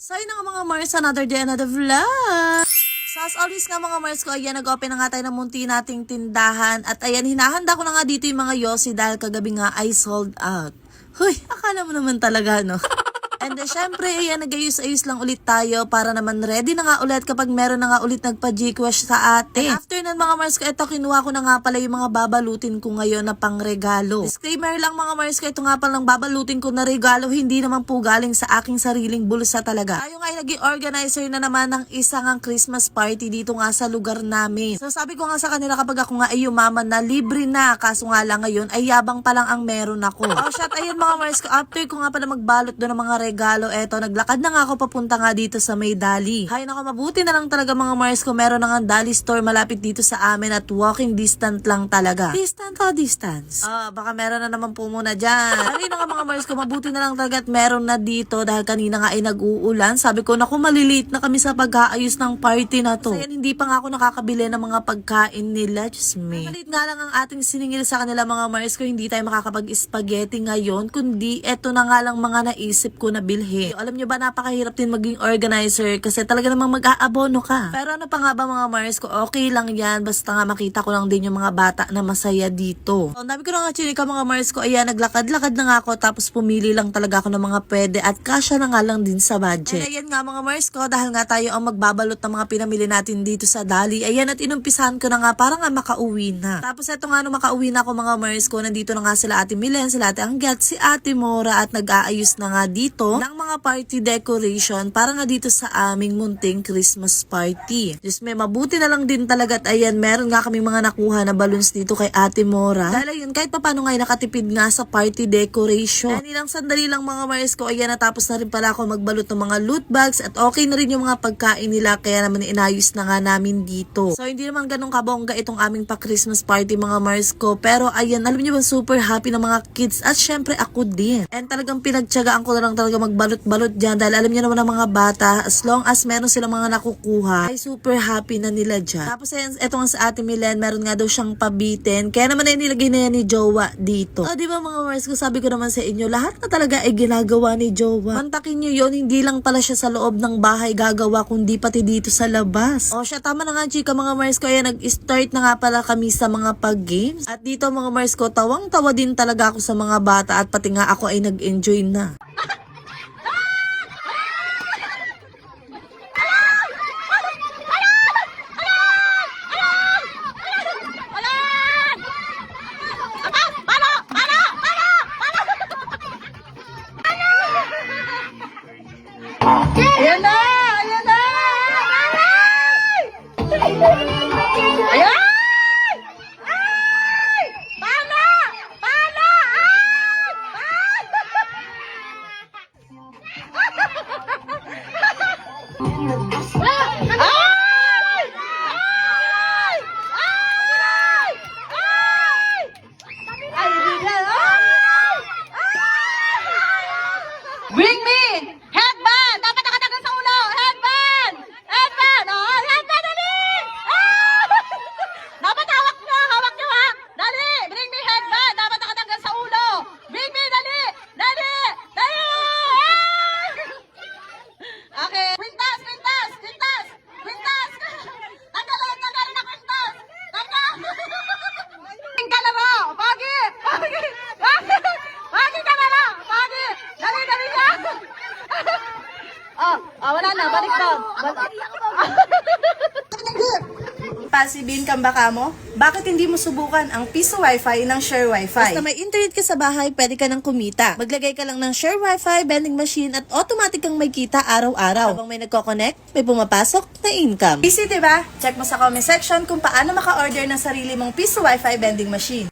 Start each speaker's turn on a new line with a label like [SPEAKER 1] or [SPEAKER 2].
[SPEAKER 1] So yun na nga mga Mars, another day, another vlog. So as always nga mga Mars ko, ayan, nag-open na nga tayo ng munti nating tindahan. At ayan, hinahanda ko na nga dito yung mga yosi dahil kagabi nga ay sold out. Huy, akala mo naman talaga, no? And then, syempre, ayan, nag-ayos-ayos lang ulit tayo para naman ready na nga ulit kapag meron na nga ulit nagpa-Gcash sa atin. And after nun, mga Mars ko, ito, kinuha ko na nga pala yung mga babalutin ko ngayon na pangregalo. Disclaimer lang mga Mars ko, ito nga palang babalutin ko na regalo, hindi naman po galing sa aking sariling bulsa talaga. Tayo nga ay naging organizer na naman ng isang Christmas party dito nga sa lugar namin. So sabi ko nga sa kanila kapag ako nga ay yumaman na libre na, kaso nga lang ngayon ay yabang pa lang ang meron ako. Oh shot, ayun mga Mars ko, after ko nga pala magbalot doon ng mga regalo, eto, naglakad na nga ako papunta nga dito sa may Dali. Hay nako, mabuti na lang talaga mga Mars ko, meron na nga Dali store malapit dito sa amin at walking distance lang talaga. Distant o distance? Baka meron na naman po muna dyan. Hay na nga mga Mars ko, mabuti na lang talaga at meron na dito dahil kanina nga ay nag-uulan. Sabi ko, naku, maliliit na kami sa pag-aayos ng party na to. Kasi hindi pa nga ako nakakabili ng mga pagkain nila. Just me. Maliit nga lang ang ating siningil sa kanila mga Mars ko, hindi tayo makakapag-spaghetti ngayon, kundi eto na nga lang mga naisip ko na bilhin. Alam nyo ba, napakahirap din maging organizer kasi talaga namang mag-aabono ka. Pero ano pa nga ba mga Mars ko, okay lang yan, basta nga makita ko lang din yung mga bata na masaya dito. So, dami ko na nga chinika mga Mars ko, ayan, naglakad-lakad na nga ako tapos pumili lang talaga ako ng mga pwede at kasya na nga lang din sa budget. And ayan nga mga Mars ko, dahil nga tayo ang magbabalot ng mga pinamili natin dito sa Dali, ayan, at inumpisahan ko na nga para nga makauwi na. Tapos eto nga nung makauwi na ako mga Mars ko, nandito na nga sila Ate Milen, sila Ate Angget, si Ate Mora at nag-aayos na nga dito ng mga party decoration para nga dito sa aming munting Christmas party. Just may mabuti na lang din talaga at ayan, meron nga kami mga nakuha na balloons dito kay Ate Mora. Dahil ayun, kahit paano nga nakatipid nga sa party decoration. Dahil ilang sandali lang mga Mars ko, ayan, natapos na rin pala ako magbalot ng mga loot bags at okay na rin yung mga pagkain nila kaya naman inayos na nga namin dito. So hindi naman ganun kabongga itong aming pa-Christmas party mga Mars ko, pero ayan, alam niyo ba, super happy ng mga kids at syempre ako din. And talagang pinagtiyagaan ko na lang talaga magbalot-balot dyan dahil alam niyo naman ng mga bata, as long as meron silang mga nakukuha, ay super happy na nila dyan. Tapos ayan, eto nga sa Ate Milen, meron nga daw siyang pabitin, kaya naman ay nilagay na yan ni Jowa dito. O diba mga Mars ko, sabi ko naman sa inyo, lahat na talaga ay ginagawa ni Jowa. Mantakin nyo yun, hindi lang pala siya sa loob ng bahay gagawa, kundi pati dito sa labas. O siya, tama na nga chika mga Mars ko, ayan, nag-start na nga pala kami sa mga pag-games. At dito mga Mars ko, tawang-tawa din talaga ako sa mga bata at pati nga ako ay nag-enjoy na.
[SPEAKER 2] Ayan na! Ayan na! Ayan! Ay! Pala! Pala! Ay! Ay! Ay! Ay! Ay! Bring me! Headband! Dapat nakatagal sa ulo! Headband! Headband! Oh, headband! Dali! Ah! Dapat hawak nyo! Hawak nyo ha! Dali! Bring me headband! Dapat nakatagal sa ulo! Bring me! Dali! Dali! Dali! Ah! Okay. Quintas! Quintas! Quintas! Quintas! Tanggalin! Tanggalin na quintas! Tanggal! Ang kalaro! Pagi! Pagi! Pagi! Pagi ka na lang! Pagi! Dali! Dali na! Wala na, balik doon.
[SPEAKER 1] Pasibin kang baka mo? Bakit hindi mo subukan ang Piso Wi-Fi ng Share Wi-Fi? Basta may internet ka sa bahay, pwede ka nang kumita. Maglagay ka lang ng Share Wi-Fi, vending machine at automatic kang may kita araw-araw. Habang may nagko-connect, may pumapasok na income. Easy, diba? Check mo sa comment section kung paano maka-order ng sarili mong Piso Wi-Fi vending machine.